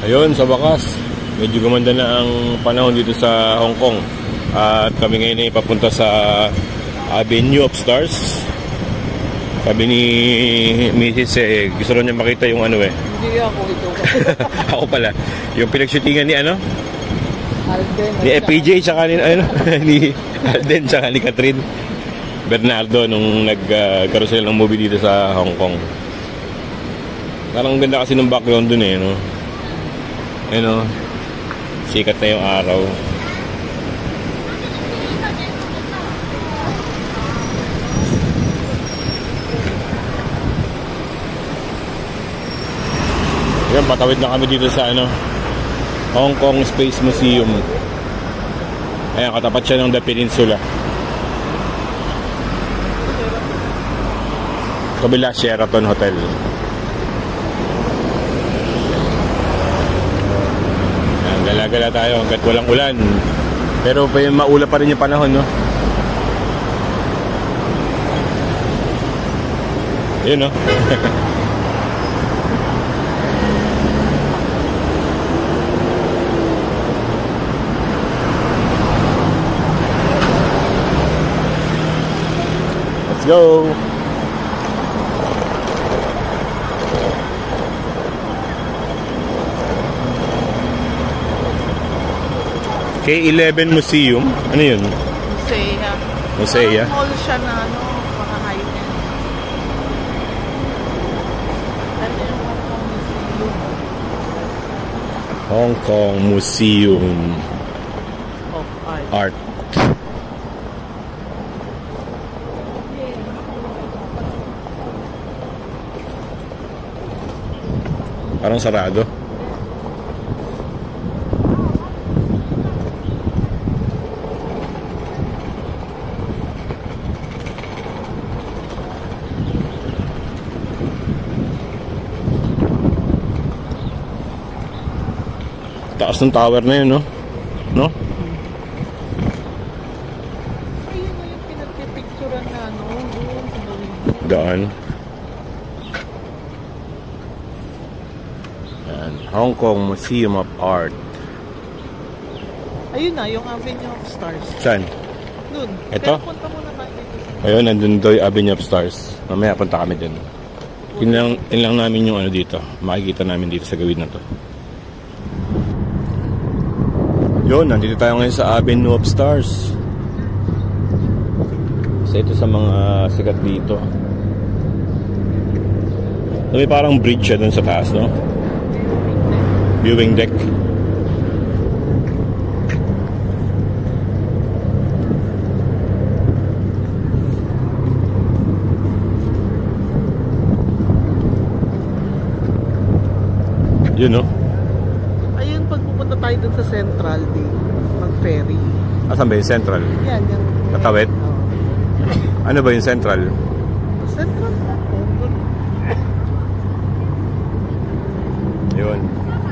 Ayun, sa wakas, medyo gumanda na ang panahon dito sa Hong Kong. At kami ngayon ay papunta sa Avenue of Stars. Sabi ni Mrs. gusto rin niya makita yung ano Hindi ako ito. Ako pala. Yung pinagshootingan ni ano? Alden. Ni FPJ tsaka ni, ano, ni Alden tsaka ni Catherine Bernardo nung nagkaroon sila ng movie dito sa Hong Kong. Parang ganda kasi ng background dun no? Ano, sikat na yung araw. Yan, patawid na kami dito sa ano, Hong Kong Space Museum. Ayan, katapat siya ng The Peninsula. Kabila, Sheraton Hotel. Gala-gala tayo hanggat walang ulan. Pero maula pa rin yung panahon, no? Yun, no? Let's go! K11 Museum. Ano yun? Musea. Musea? Mall siya na ano, mga high-end. Ano yung Hong Kong Museum of Art. Parang sarado. Taas ng tower na yun, no? No? Ayun na yung pinagpipicturan na ano, doon sa bawin. Daan. Yan. Hong Kong Museum of Art. Ayun na, yung Avenue of Stars. Saan? Doon. Ito? Pero punta muna tayo dito. Ayun, nandun doon yung Avenue of Stars. Mamaya punta kami dun. Tinlang namin yung ano dito. Makikita namin dito sa gawin na to. Yun, nandito tayo ngayon sa Avenue of Stars. Isa ito sa mga sikat dito. So, may parang bridge siya dun sa taas, no? Viewing deck. Yun, no? Ayun, pag pupunta tayo dun sa Central, mag-ferry. Asan ba yung Central? Yan, yan. Natawid? Ano ba yung Central? Central na po. Yun.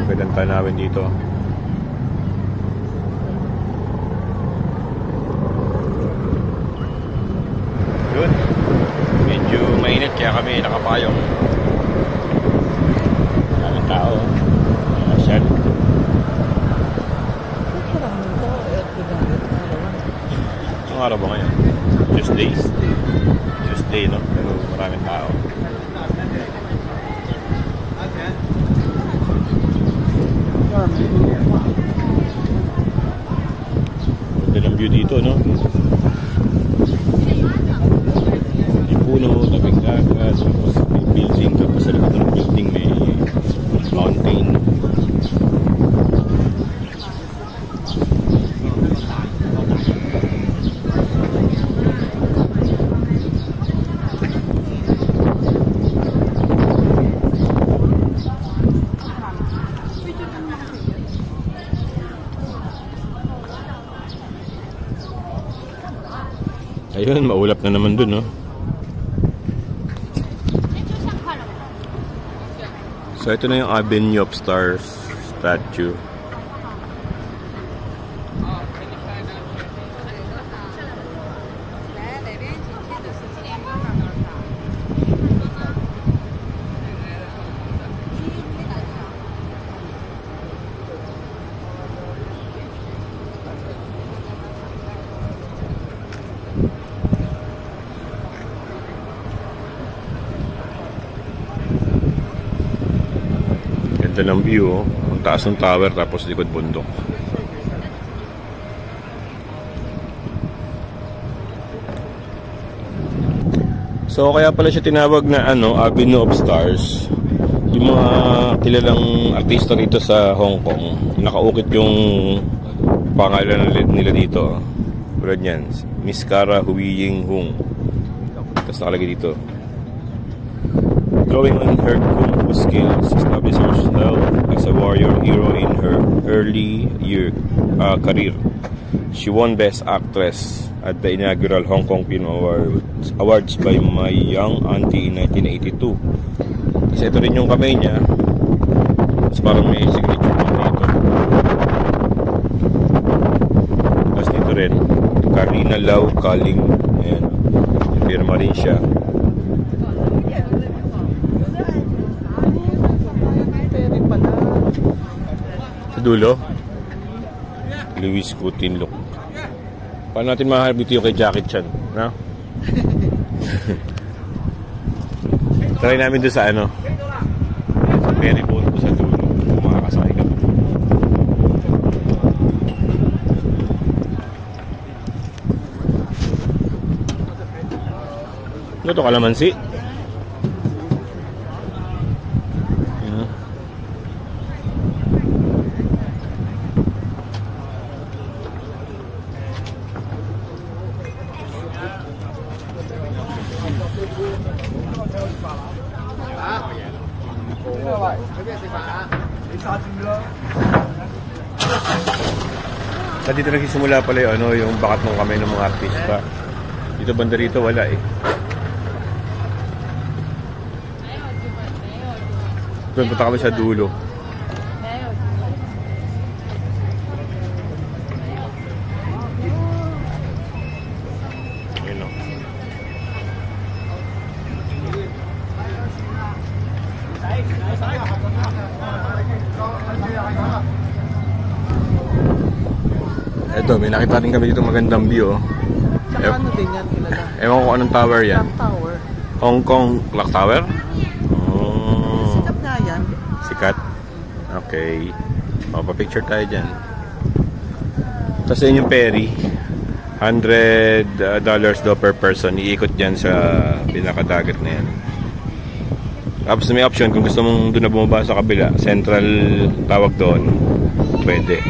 Magandang tanawin dito. Yun. Medyo mainit kaya kami nakapayong. Maraming tao. Ayan. Maraming tao. Ang araw ba ngayon? Tuesday, no? Pero maraming tao. Ganda ng view dito, no? May puno, tabing dagat, tapos may building, tapos sa likod ng building may mountain. Ayun, maulap na naman dun, no? So, ito na yung Avenue of Stars statue. Ganda ng view, oh. Ang taas ng tower tapos likod bundok. So kaya pala siya tinawag na Avenue of Stars. Yung mga kilalang artista dito sa Hong Kong, nakaukit yung pangalan nila dito. Tulad niyan, Miss Cara Hui Ying Hung. Tapos nakalagay dito, drawing on her kung fu skills, established herself as a warrior hero in her early career. She won Best Actress at the inaugural Hong Kong Film Awards by My Young Auntie in 1982. Kasi ito rin yung kamay niya. Tapos parang may signature dito. Tapos dito rin, Karina Lau Kaling. Ayan, pirma rin siya. Sa dulo, Louis Coutinho. Paano natin mahanap dito yung kay Jackie Chan? No? Try namin doon sa sa ferry boat ko sa dulo. Kung makakasakay ka. Ano ito, kalamansi? Sa dito nagsisimula pala yung bakat ng kamay ng mga artista. Dito banda rito wala eh. Doon punta kami sa dulo. Ayun o. Eto, may nakita rin kami dito magandang view. Saka ano din yan, kilala? Ewan ko anong tower yan. Clock Tower. Hong Kong Clock Tower? Sikat nga yan. Sikat? Okay. Mapapicture tayo dyan. Tapos yun yung ferry. $100 daw per person. Iikot dyan sa pinakadagat na yan. Tapos may option kung gusto mong doon na bumaba sa kabila, central tawag doon, pwede.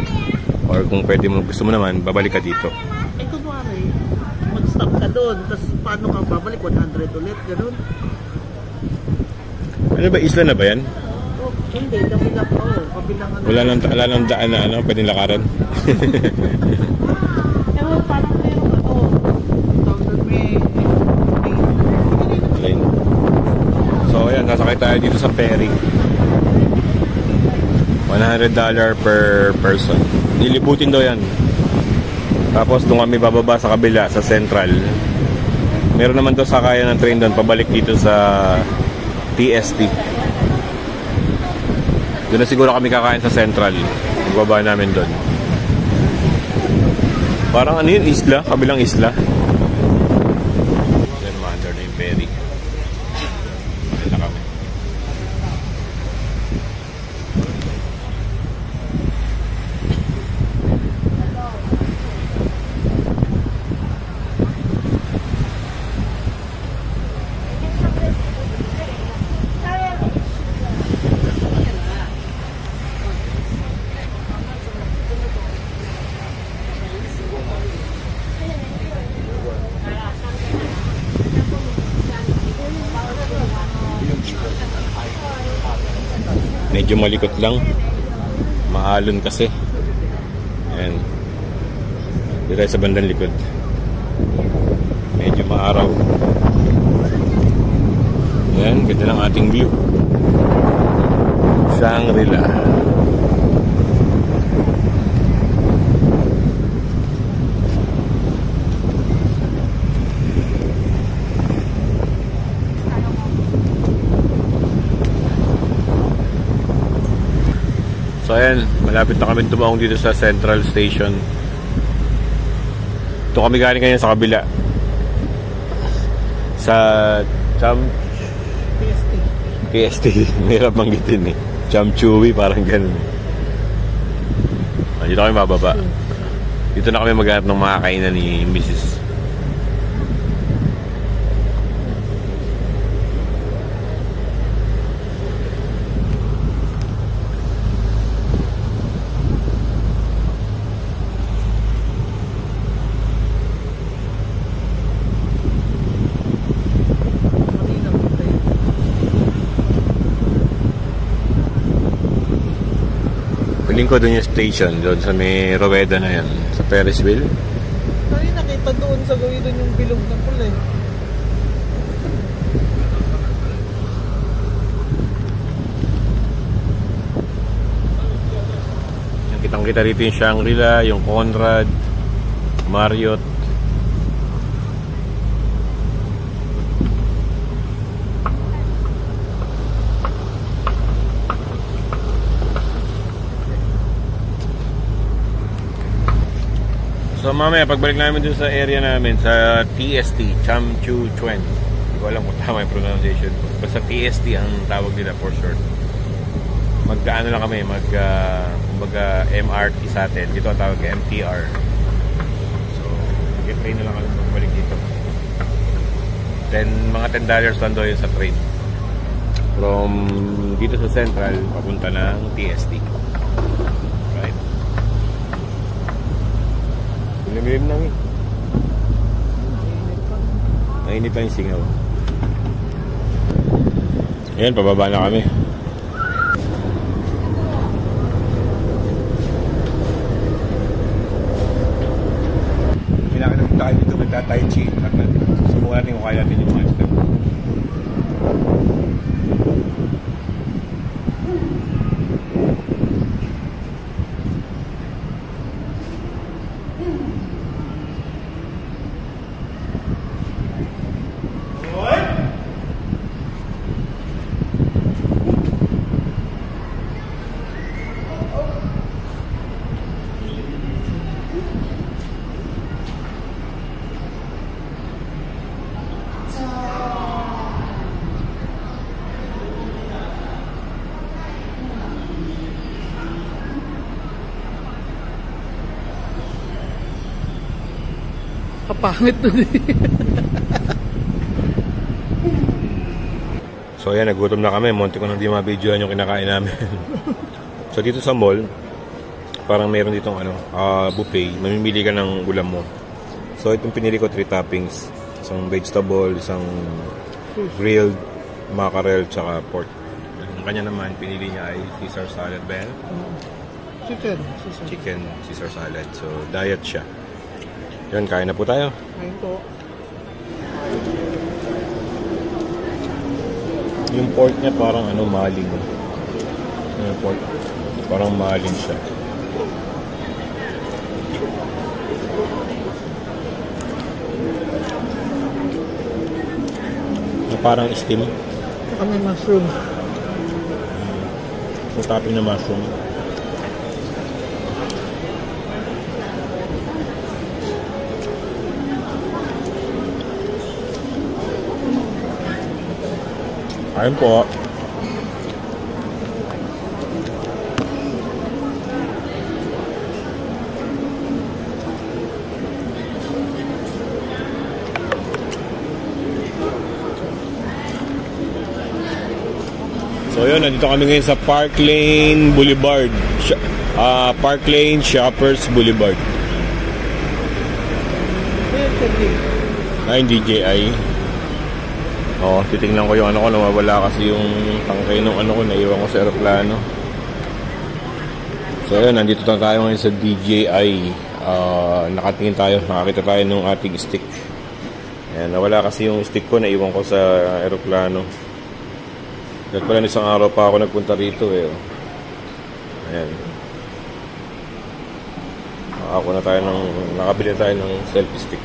Or kung pwede mo, gusto mo naman, babalik ka dito. Eh kunwari, mag-stop ka doon, tapos paano ka babalik? 100 ulit, gano'n? Ano ba, isla na ba yan? Oh, hindi, kabila pa oh. Kabilang Wala nang daan na pwedeng lakaran. Ewan, parang meron Line. So ayan, nasakay tayo dito sa ferry. $100 per person. Nilibutin daw yan. Tapos doon kami bababa sa kabila, sa central. Meron naman daw sakayan ng train doon pabalik dito sa TST. Doon na siguro kami kakain sa central. Magbaba namin doon. Parang ano yun, isla? Kabilang isla. Yan, maandar na yung ferry. Yan na kami. Medyo malikot lang. Maalon kasi. Ayan. Dito tayo sa bandang likod. Medyo maaraw. Ayan, ganda ng ating view. Shangri-La. So ayan, malapit na kami tumaong dito sa Central Station. Ito kami galing kanina sa kabila. Sa PST. Mahirap banggitin eh. Chamchewy, parang ganun. Dito kami mababa. Dito na kami maghanap ng mga kainan ni Mrs. Piling ko doon yung station, doon sa may Roweda na yan, sa Ferris wheel. Ay, nakita doon sa gawin doon yung bilog na pula eh. Kitang-kita rito yung Shangri-La, yung Conrad, Marriott. So mamaya pagbalik namin dun sa area namin sa TST, Chamchewy. Hindi ko alam kung tama yung pronunciation ko. Basta TST ang tawag nila for short. Magkaano lang kami, kumbaga MRT sa atin. Dito ang tawag MTR. So mag-train na lang kami pagbalik dito. Then mga $10 lang doon yun sa train. From dito sa Central papunta ng TST. Limlim lang eh. Mainit pa yung singaw. Ayan, pababa na kami. Kailangan natin tayo dito magta-tai chi. Subukan natin kung kaya natin yung mga step. Kapangit doon eh. So ayan, nagutom na kami. Munti ko nang di mabidyoan yung kinakain namin. So dito sa mall, parang meron ditong buffet. Mamimili ka ng ulam mo. So itong pinili ko 3 toppings. Isang vegetable, isang grilled mackerel, tsaka pork. Ang kanya naman, pinili niya ay Caesar salad ba yan? Chicken Caesar salad. So diet siya. Yan, kain na po tayo. Kain po. Yung pork niya parang maling. Yung pork, parang maling siya. Parang steam. Saka may mushroom. Yung topping na mushroom. Ayun po. So yun, nandito kami ngayon sa Park Lane Boulevard. Park Lane Shoppers Boulevard. Ay, DJI. Titingnan ko yung ko, nawawala kasi yung tangkay ng ko, naiwan ko sa aeroplano. So yun, nandito tayo ngayon sa DJI. Nakatingin tayo, nakakita tayo ng ating stick. Ayan, nawala kasi yung stick ko, naiwan ko sa aeroplano. Dahil pala isang araw pa ako nagpunta rito eh. Ayan. Nakabili tayo ng selfie stick.